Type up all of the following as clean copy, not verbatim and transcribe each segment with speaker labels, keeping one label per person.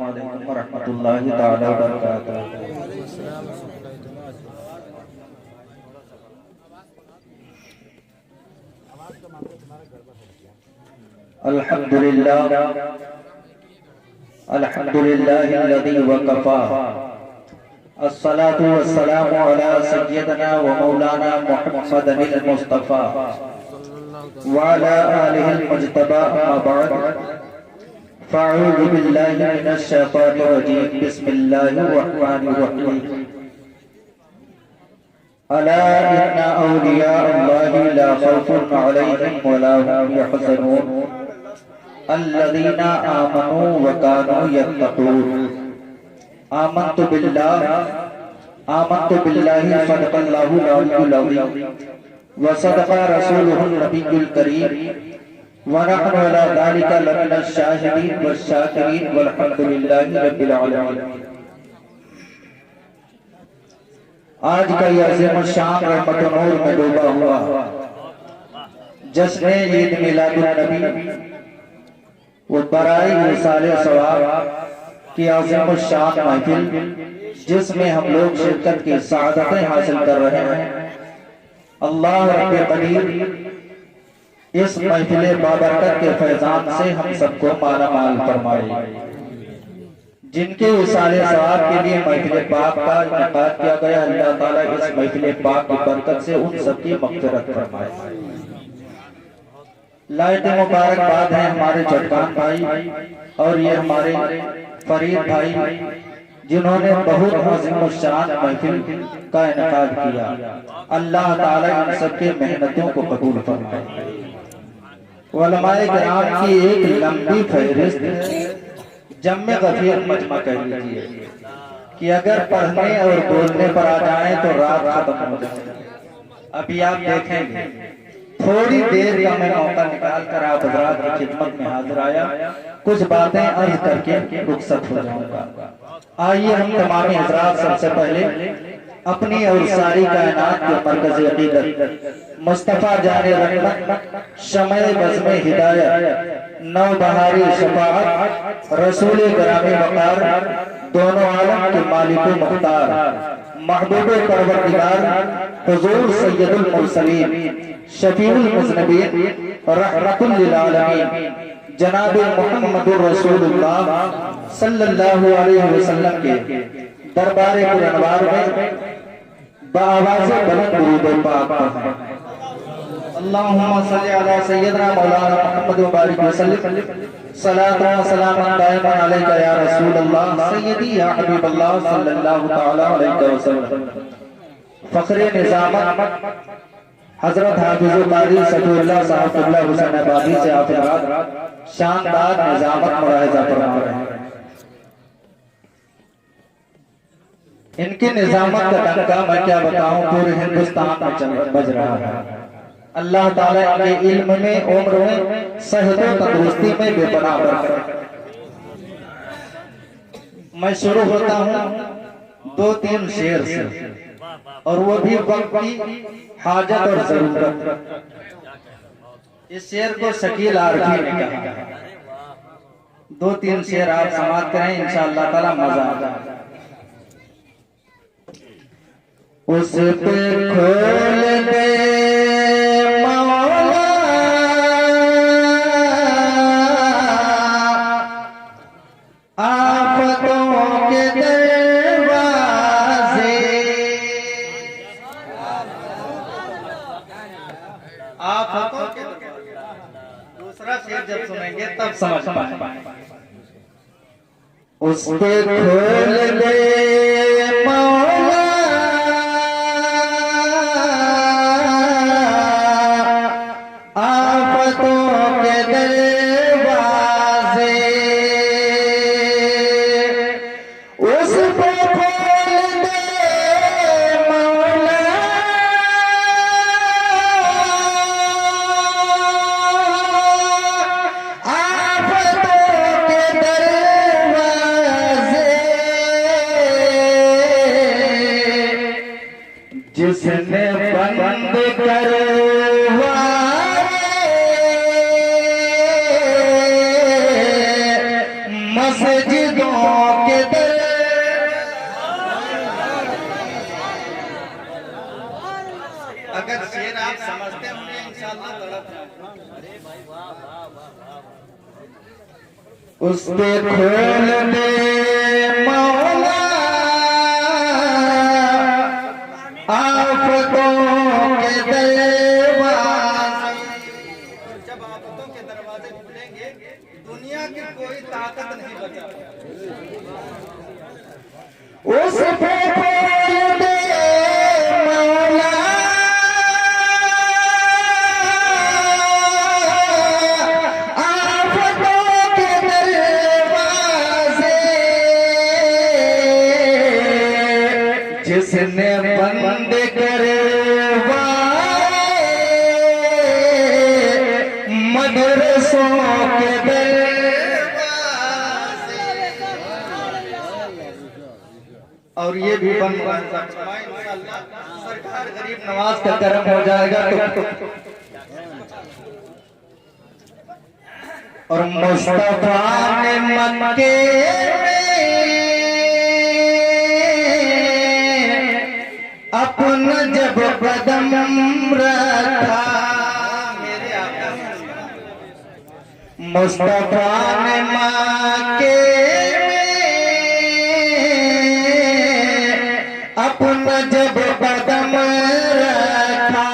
Speaker 1: अलैकुम व रहमतुल्लाहि ताला व बरकातुहू। अल्हम्दुलिल्लाह अल्हम्दुलिल्लाहिल्लज़ी वक़फ़ा अस्सलातु वस्सलामु अला सय्यिदिना व मौलाना मुहम्मदिल मुस्तफ़ा व अला आलिहिल मुज्तबा अम्मा बअद फ़अऊज़ु बिल्लाहि मिनश शैतानिर रजीम बिस्मिल्लाहिर रहमानिर रहीम अला इन्ना औलिया अल्लाहि ला खौफुन अलैहिम व ला हुम यहज़नून अल्लज़ीना आमनू व कानू यत्तक़ून। आमन्तु बिल्लाहि सदक़ल्लाहुल अलियुल अज़ीम व सदक़ा रसूलुहुन नबियुल करीम व नहनु अला ज़ालिका लमिनश शाहिदीन वश्शाकिरीन वल्हम्दुलिल्लाहि रब्बिल आलमीन। आज का यह अज़ीम शान रहमत व नूर में डूबा हुआ जश्न ईद मिलादुन नबी व बराई मिसाले सवाब की अज़ीम शान महफिल जिसमें हम लोग शिरकत की सआदतें हासिल कर रहे हैं, अल्लाह रब्बे कदीर इस महफिल बाबरकत के फैजान से हम सबको माला माल फरमाए। जिनके विसाले सवाब के लिए महफिल पाक का इनेकाद किया गया, अल्लाह ताला इस महफिल पाक की बरकत से उन सबकी मग़फ़िरत फरमाए। लायक मुबारकबाद है हमारे चटकान भाई और ये हमारे फरीद भाई जिन्होंने बहुत अज़ीम शान महफिल का इनेकाद किया। अल्लाह ताला इन सबके मेहनतों को कबूल फरमाए। उलमाए किराम की एक लंबी फहरिस्त जम्मे गफीर मजमा कह लीजिए कि अगर पढ़ने और बोलने पर आ जाए तो रात खत्म हो जाए। अभी आप देखेंगे थोड़ी देर का मैं मौका निकाल कर आप हज़रात की खिदमत में हाजिर आया, कुछ बातें अर्ज करके रुखसत हो जाऊंगा। आइए हम तमाम हज़रात सबसे पहले अपनी और सारी कायनात के मरकज़ अक़ीदत मुस्तफ़ा जाने रहमत शमए बज़्म हिदायत नौबहारी शफाअत रसूल ग्रामी वक़ार दोनों आलम के मालिक मुख्तार महबूब परवरदिगार हुज़ूर सय्यदुल मुरसलीन शफीउल मुज़नबीन रहमतुल लिल आलमीन जनाब मुहम्मदुर रसूलुल्लाह सल्लल्लाहु अलैहि वसल्लम के दरबार कुरअनवार में बाआवाज़ बुलंद दुरूद पाक पढ़ें। अल्लाहुम्मा सल्लि अला सय्यिदिना मौलाना मुहम्मद व बारिक वसल्लिम सलातन व सलामन दाइमन अलैका या रसूलल्लाह सय्यदी या हबीबल्लाह सल्लल्लाहु तआला अलैहि वसल्लम। फ़ख्रे निज़ामत हज़रत हाफ़िज़ुल क़ारी सफ़ीउल्लाह साहब हुसैन आबादी से आप शानदार निज़ामत मुलाहिज़ा फरमा रहे हैं। इनकी निज़ामत का डंका मैं क्या बताऊं पूरे हिंदुस्तान में बज रहा है। अल्लाह ताला इनके इल्म में, उम्र में, सेहत और तंदुरुस्ती में बेपनाह बरकत। मैं शुरू होता हूं 2-3 शेर से और वो भी वक्त की हाजत और जरूरत। इस शेर को शकील आरफी ने कहा। 2-3 शेर आप समाप्त करें, इंशाअल्लाह ताला मजा आ जाएगा। उस पे खोल दे मौला आफतों के दरवाजे, आफतों के दूसरा शेर जब सुनेंगे तब समझ पाएंगे। उस पे खोल दे मौला जिसने बंद करवाए मस्जिद शहीदों के दर।
Speaker 2: अगर शेर आप समझते होंगे इंशाअल्लाह तड़प
Speaker 1: उस पे खोल दे मौला आफतों के दरवाजे।
Speaker 2: जब आफतों के दरवाजे खुलेंगे दुनिया की कोई ताकत नहीं बचा।
Speaker 1: उस पे खोल दे मौला आफतों के दरवाजे। जिसने बंद मदरसों के दरवाजे।
Speaker 2: और ये भी बन इंशाअल्लाह सरकार गरीब
Speaker 1: नवाज का करम हो जाएगा तो। और मुस्तफा ने मक्के में अपना जब कदम रखा, मुस्तफा ने मक्के में अपना जब कदम रखा,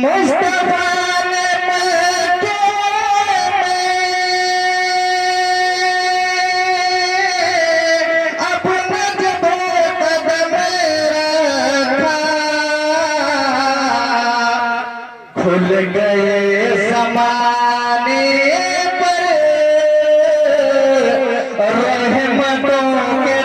Speaker 1: मुस्तफा ने मक्के में अपना जब कदम रखा, खुल गए ज़माने पर रहमतों के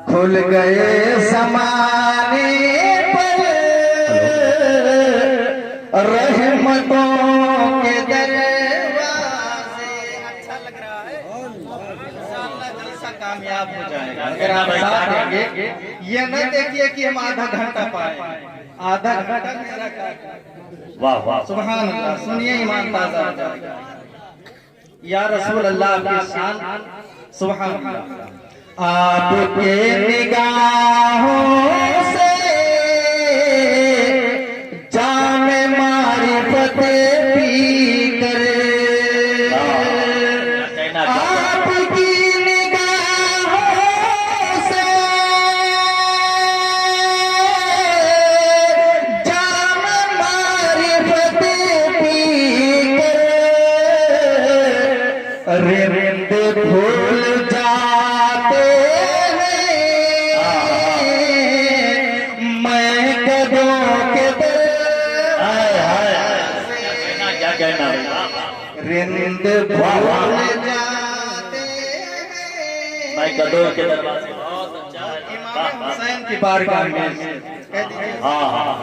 Speaker 1: खुल गए ज़माने पर रहमतों के दरवाजे।
Speaker 2: अच्छा लग रहा है इंशाअल्लाह जलसा कामयाब हो जाएगा अगर आप साथ देंगे। ये न देखिए कि हम आधा घंटा पाए, आधा घंटा मेरा काम।
Speaker 3: वाह वाह
Speaker 2: सुभान अल्लाह। सुनिए ईमान ताजा हो जाएगा। या रसूल अल्लाह की शान सुभान अल्लाह।
Speaker 1: आपके निगाहों से जाम मारिफत पी कर, आपकी निगाहों से जाम मारिफत पी कर रिंद भूल जाते रिंद भूल जाते हैं।
Speaker 3: मैं कदों के दरवाजे बहुत अच्छा है।
Speaker 2: इमाम हुसैन की बारगाह में कह दीजिए
Speaker 3: हाँ हाँ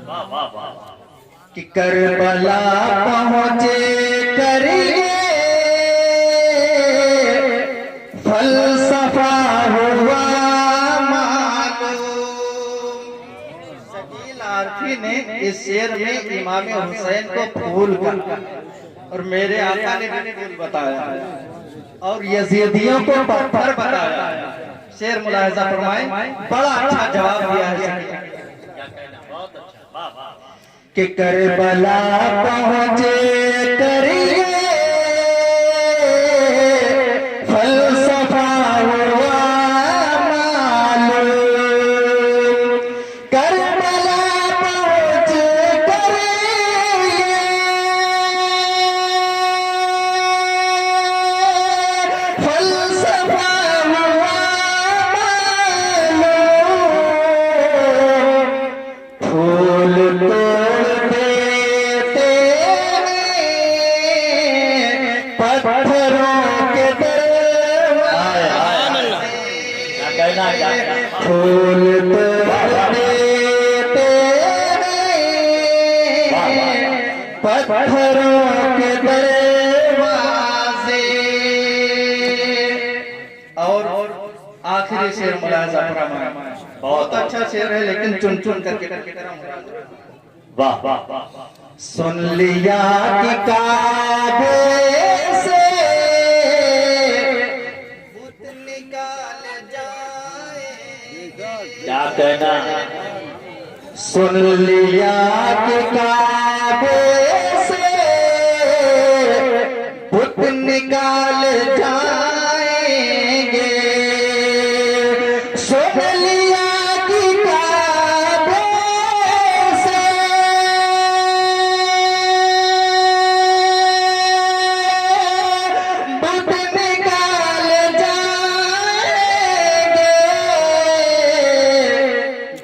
Speaker 3: वाह वाह वाह
Speaker 1: कि करबला पहुँचे करिए फलसफा हुआ
Speaker 2: मालूम। शकील आरफी ने इस शेर में इमाम हुसैन को फूल कहा और मेरे आका ने भी फूल बताया और यजीदियों को पत्थर बताया। शेर मुलाहिजा फरमाएं, बड़ा अच्छा जवाब दिया है।
Speaker 3: क्या कहना बहुत अच्छा वाह वाह
Speaker 1: कि करबला पहुँचे करिए फलसफा हुआ मालूम। करबला पहुँचे करिए फलसफा हुआ मालूम। फूल तोड़ देते हैं पत्थरों के दरवाजे।
Speaker 3: क्या कहना क्या
Speaker 1: फूल तोड़ देते हैं पत्थरों के दरवाजे।
Speaker 2: शेर मुलाजा फरमाए। बहुत अच्छा शेर है, लेकिन चुन चुन करके
Speaker 3: वाह वाह वाह वाह।
Speaker 2: सुन लिया कि काबे से भूत निकाल जाएंगे।
Speaker 3: क्या कहना,
Speaker 2: सुन लिया कि काबे से भूत निकाल जाएंगे। सुन लिया कि काबे से भूत निकाल जाएंगे।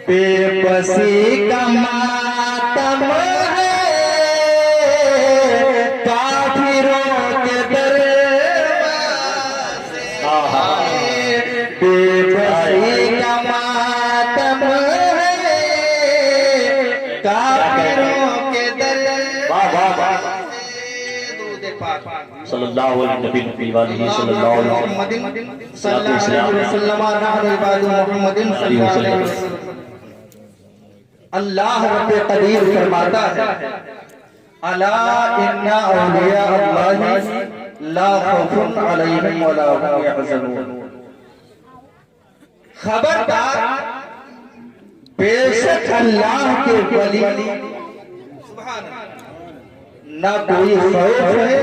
Speaker 2: बेबसी का मातम है काफिरों के दरवाज़े। बेबसी का मातम है काफिरों के
Speaker 3: वाह वाह वाह।
Speaker 2: दरवाज़े। दूध पाक
Speaker 3: सल्लल्लाहु अलैहि सल्लल्लाहु अलैहि
Speaker 2: मुहम्मदिन सल्लल्लाहु अलैहि वसल्लम नहनु इबादु मुहम्मदिन सल्लल्लाहु अलैहि वसल्लम। अल्लाह रब्बे कदीर फरमाता है, अला इन्ना औलिया अल्लाह ला खौफुन अलैहिम वला हुम यहज़नून। खबरदार, बेशक अल्लाह के वली सुभान अल्लाह, ना कोई खौफ है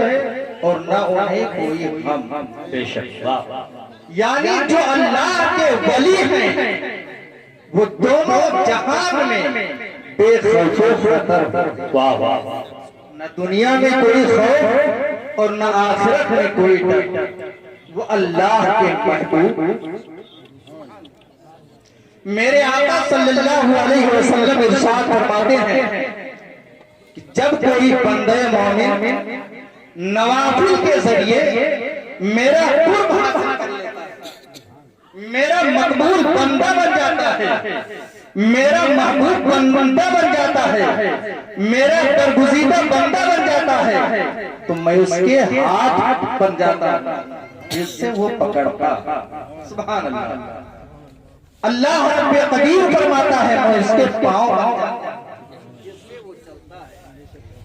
Speaker 2: और ना उन्हें कोई गम।
Speaker 3: बेशक वाह वाह।
Speaker 2: यानी जो अल्लाह के वली हैं वो दोनों जहान में बेखौफ खतर,
Speaker 3: वाह वाह वाह।
Speaker 2: न दुनिया में कोई खौफ और न आखिरत में कोई डर। वो अल्लाह के महबूब मेरे आका सल्लल्लाहु अलैहि वसल्लम इरशाद फरमाते हैं कि जब कोई बंदे मोमिन नवाफिल के जरिए मेरा कुर्ब हासिल कर लेता है, मेरा मकबूल बंदा बन जाता है, मेरा महबूब बंदा बन जाता है, मेरा बरगुज़ीदा बंदा बन जाता है, तो मैं उसके हाथ बन जाता हूं जिससे वो पकड़ता। सुभान अल्लाह। अल्लाह रब्बे कदीर फरमाता है, मैं उसके पांव बन जाता हूं,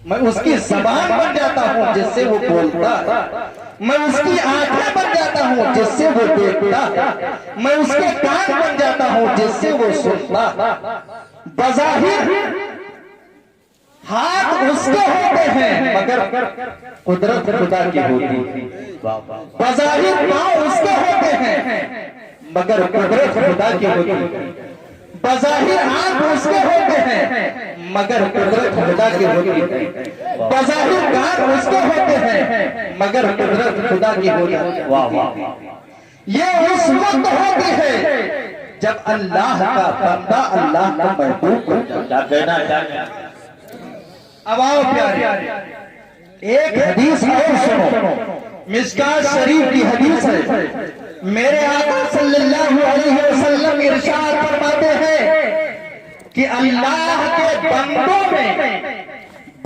Speaker 2: मैं उसकी ज़बान बन जाता हूं जिससे वो बोलता है, मैं उसकी आंखें बन जाता हूं जिससे वो देखता है, मैं उसके कान बन जाता हूं जिससे वो सुनता। बज़ाहिर हाथ उसके होते हैं मगर कुदरत खुदा की होती है। बज़ाहिर पांव उसके होते हैं मगर कुदरत खुदा की होती है। बज़ाहिर आंख उसके होते हैं मगर कुदरत खुदा की होती है। बज़ाहिर कान उसके होते हैं मगर कुदरत खुदा की होती है।
Speaker 3: वाह वाह।
Speaker 2: ये उस वक्त होती है जब अल्लाह का बंदा अल्लाह का महबूब हो जाता है।
Speaker 3: क्या कहना, क्या कहना।
Speaker 2: अब आओ प्यारे, एक हदीस और सुनो, मिशकात शरीफ की हदीस है। मेरे आका सल्लल्लाहु अलैहि वसल्लम इरशाद फरमाते हैं कि अल्लाह के बंदों में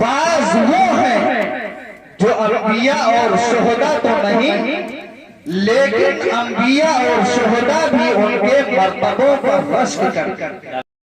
Speaker 2: बाज वो हैं जो अंबिया और शुहदा तो नहीं, लेकिन अंबिया और शुहदा भी उनके मर्तबों पर रश्क करते हैं।